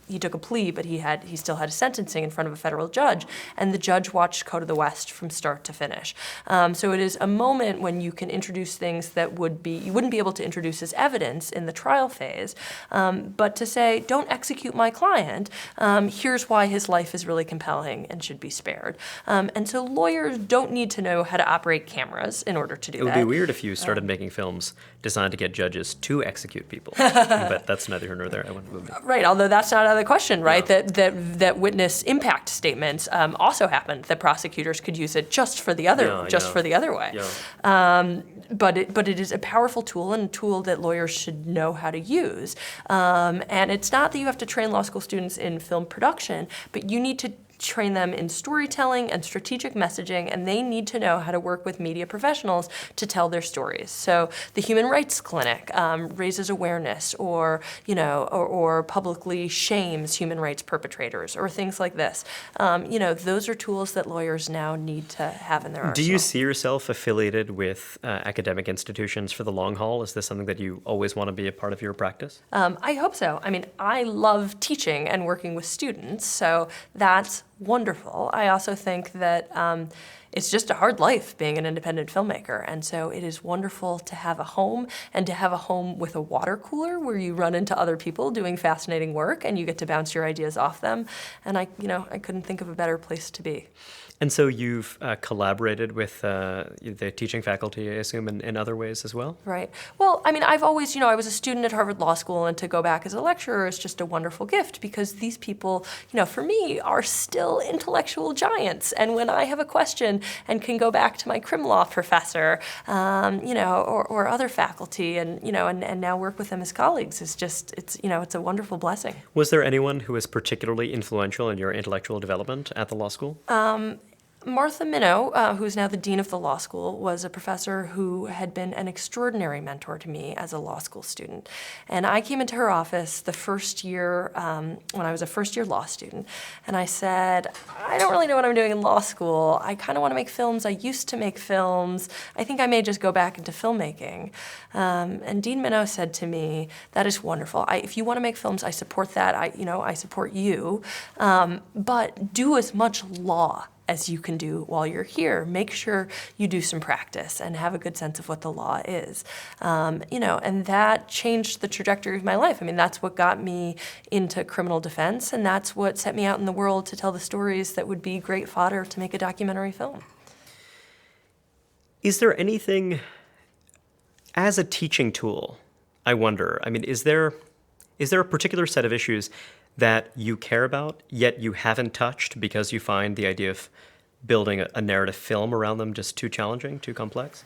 He took a plea, but he still had a sentencing in front of a federal judge, and the judge watched Code of the West from start to finish. So it is a moment when you can introduce things that you wouldn't be able to introduce as evidence in the trial phase, but to say, don't execute my client, here's why his life is really compelling and should be spared. And so lawyers don't need to know how to operate cameras in order to do that. It would be weird if you started making films designed to get judges to execute people, but that's neither here nor there. Right, although that's not how the question, right? That witness impact statements also happened. That prosecutors could use it just for the other way. But it is a powerful tool, and a tool that lawyers should know how to use. And it's not that you have to train law school students in film production, but you need to train them in storytelling and strategic messaging, and they need to know how to work with media professionals to tell their stories. So the Human Rights Clinic raises awareness, or publicly shames human rights perpetrators, or things like this. Those are tools that lawyers now need to have in their arsenal. Do you see yourself affiliated with academic institutions for the long haul? Is this something that you always want to be a part of your practice? I hope so. I mean, I love teaching and working with students, so that's wonderful. I also think that it's just a hard life being an independent filmmaker, and so it is wonderful to have a home, and to have a home with a water cooler where you run into other people doing fascinating work and you get to bounce your ideas off them. And I couldn't think of a better place to be. And so you've collaborated with the teaching faculty, I assume, in other ways as well? Right. Well, I mean, I've always, I was a student at Harvard Law School, and to go back as a lecturer is just a wonderful gift, because these people, for me, are still intellectual giants. And when I have a question and can go back to my crim law professor, or other faculty, and now work with them as colleagues, it's a wonderful blessing. Was there anyone who was particularly influential in your intellectual development at the law school? Martha Minow, who's now the dean of the law school, was a professor who had been an extraordinary mentor to me as a law school student. And I came into her office the first year, when I was a first-year law student, and I said, I don't really know what I'm doing in law school. I kind of want to make films. I used to make films. I think I may just go back into filmmaking. And Dean Minow said to me, that is wonderful. If you want to make films, I support that. I support you. But do as much law as you can do while you're here. Make sure you do some practice and have a good sense of what the law is. And that changed the trajectory of my life. I mean, that's what got me into criminal defense, and that's what set me out in the world to tell the stories that would be great fodder to make a documentary film. Is there anything, as a teaching tool, I wonder, is there a particular set of issues that you care about, yet you haven't touched because you find the idea of building a narrative film around them just too challenging, too complex?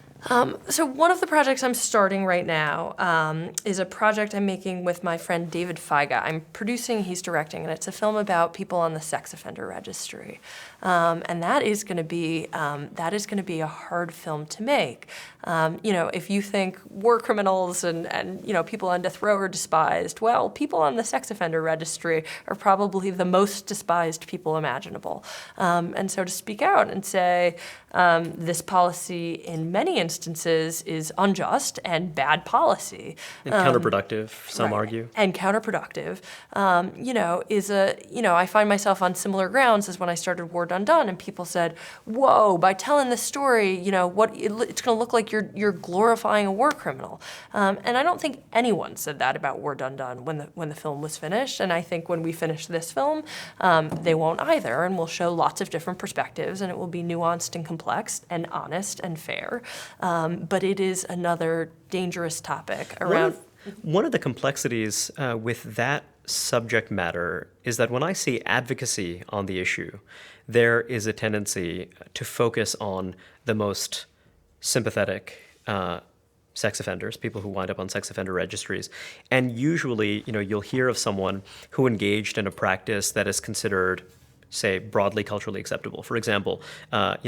So one of the projects I'm starting right now is a project I'm making with my friend David Feiga. I'm producing, he's directing, and it's a film about people on the sex offender registry. And that is going to be a hard film to make. If you think war criminals and people on death row are despised, well, people on the sex offender registry are probably the most despised people imaginable. And so to speak out and say, this policy in many instances is unjust and bad policy. And counterproductive, some right. argue. And counterproductive, I find myself on similar grounds as when I started War Done Done, and people said, whoa, by telling this story, it's going to look like you're glorifying a war criminal. And I don't think anyone said that about War Done Done when the film was finished. And I think when we finish this film, they won't either, and we'll show lots of different perspectives, and it will be nuanced and complex and honest and fair. But it is another dangerous topic around. One of the complexities with that subject matter is that when I see advocacy on the issue, there is a tendency to focus on the most sympathetic sex offenders, people who wind up on sex offender registries. And usually, you'll hear of someone who engaged in a practice that is considered, say, broadly culturally acceptable. For example,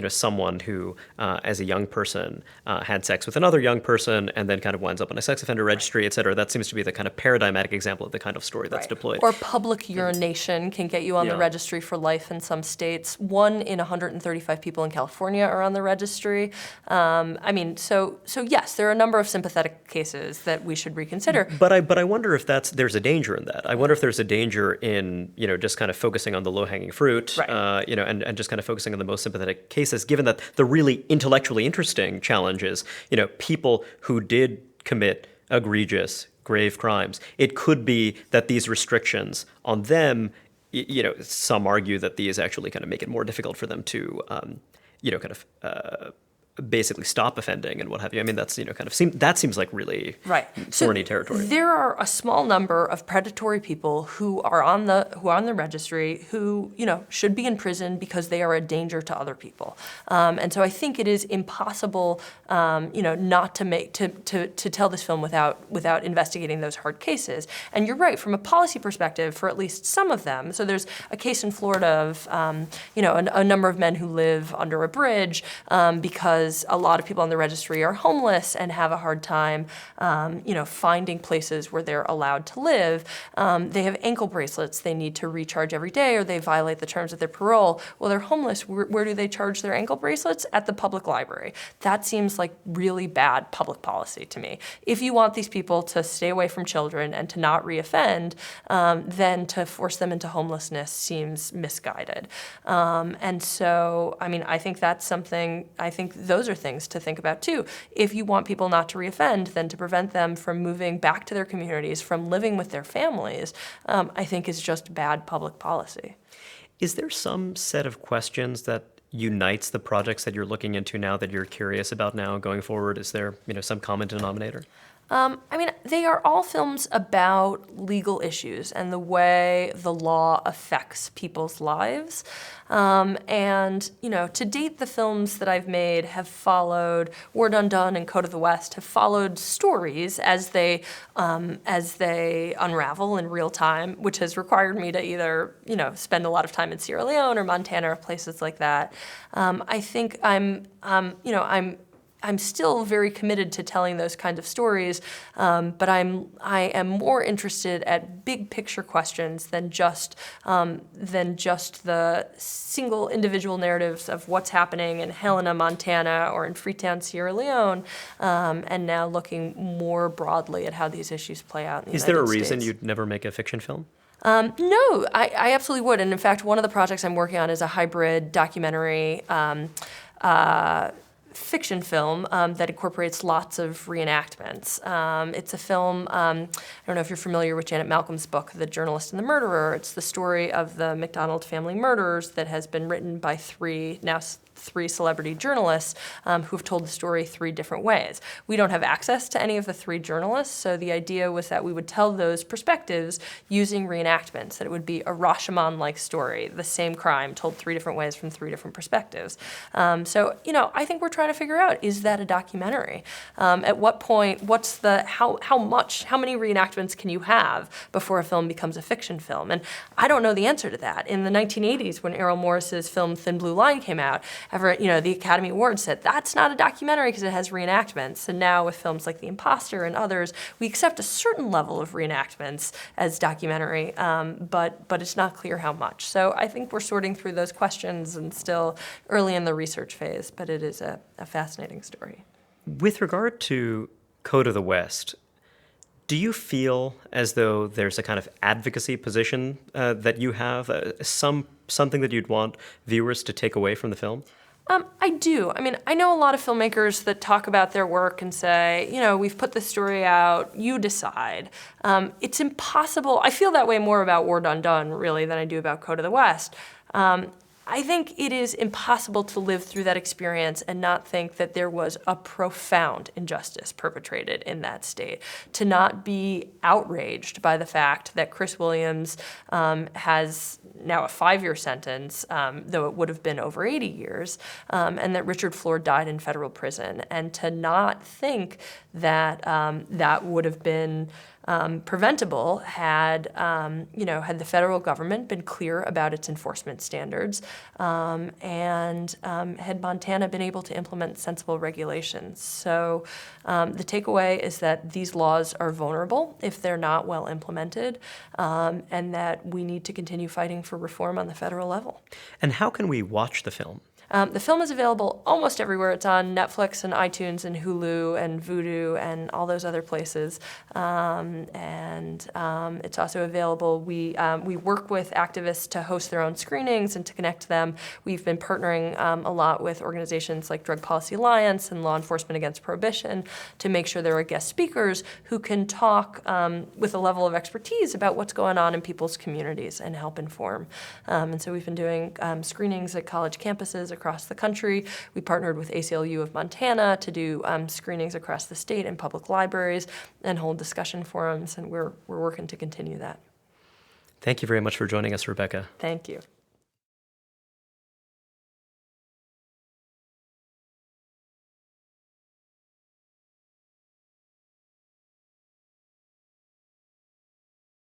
someone who, as a young person, had sex with another young person and then kind of winds up on a sex offender registry, et cetera. That seems to be the kind of paradigmatic example of the kind of story that's deployed. Or public urination can get you on the registry for life in some states. 1 in 135 people in California are on the registry. So yes, there are a number of sympathetic cases that we should reconsider. But I wonder if there's a danger in that. I wonder if there's a danger in, just kind of focusing on the low-hanging fruit. Right. And just kind of focusing on the most sympathetic cases, given that the really intellectually interesting challenge is, people who did commit egregious, grave crimes. It could be that these restrictions on them, some argue that these actually kind of make it more difficult for them to, basically stop offending and what have you. I mean, that's, that seems like really Right. thorny territory. There are a small number of predatory people who are on the registry who, should be in prison because they are a danger to other people. And so I think it is impossible, not to tell this film without investigating those hard cases. And you're right, from a policy perspective, for at least some of them. So there's a case in Florida of, a number of men who live under a bridge because a lot of people on the registry are homeless and have a hard time, finding places where they're allowed to live. They have ankle bracelets they need to recharge every day, or they violate the terms of their parole. Well, they're homeless. Where do they charge their ankle bracelets? At the public library. That seems like really bad public policy to me. If you want these people to stay away from children and to not reoffend, then to force them into homelessness seems misguided. And so, I think that's something, those are things to think about too. If you want people not to reoffend, then to prevent them from moving back to their communities, from living with their families, I think is just bad public policy. Is there some set of questions that unites the projects that you're looking into now that you're curious about now going forward? Is there, some common denominator? They are all films about legal issues and the way the law affects people's lives. To date, the films that I've made have followed, War Done Done and Code of the West have followed stories as they unravel in real time, which has required me to either, spend a lot of time in Sierra Leone or Montana or places like that. I think I'm still very committed to telling those kinds of stories, but I am more interested at big picture questions than just the single individual narratives of what's happening in Helena, Montana, or in Freetown, Sierra Leone, and now looking more broadly at how these issues play out in the United States. Is there a reason you'd never make a fiction film? No, I absolutely would. And in fact, one of the projects I'm working on is a hybrid documentary fiction film that incorporates lots of reenactments. It's a film, I don't know if you're familiar with Janet Malcolm's book, The Journalist and the Murderer. It's the story of the McDonald family murders that has been written by three celebrity journalists who have told the story three different ways. We don't have access to any of the three journalists, so the idea was that we would tell those perspectives using reenactments, that it would be a Rashomon-like story, the same crime told three different ways from three different perspectives. I think we're trying to figure out, is that a documentary? At what point, how many reenactments can you have before a film becomes a fiction film? And I don't know the answer to that. In the 1980s, when Errol Morris's film Thin Blue Line came out, the Academy Awards said that's not a documentary because it has reenactments. And now with films like The Imposter and others, we accept a certain level of reenactments as documentary, but it's not clear how much. So I think we're sorting through those questions and still early in the research phase, but it is a fascinating story. With regard to Code of the West, do you feel as though there's a kind of advocacy position that you have, something that you'd want viewers to take away from the film? I do. I know a lot of filmmakers that talk about their work and say, we've put this story out, you decide. It's impossible. I feel that way more about War Done Done, really, than I do about Code of the West. I think it is impossible to live through that experience and not think that there was a profound injustice perpetrated in that state, to not be outraged by the fact that Chris Williams has now a 5-year sentence, though it would have been over 80 years, and that Richard Floyd died in federal prison, and to not think that that would have been preventable had the federal government been clear about its enforcement standards, and had Montana been able to implement sensible regulations. So the takeaway is that these laws are vulnerable if they're not well implemented, and that we need to continue fighting for reform on the federal level. And how can we watch the film? The film is available almost everywhere. It's on Netflix and iTunes and Hulu and Vudu and all those other places. It's also available. We work with activists to host their own screenings and to connect them. We've been partnering a lot with organizations like Drug Policy Alliance and Law Enforcement Against Prohibition to make sure there are guest speakers who can talk with a level of expertise about what's going on in people's communities and help inform. And so we've been doing screenings at college campuses across the country. We partnered with ACLU of Montana to do screenings across the state in public libraries and hold discussion forums, and we're working to continue that. Thank you very much for joining us, Rebecca. Thank you.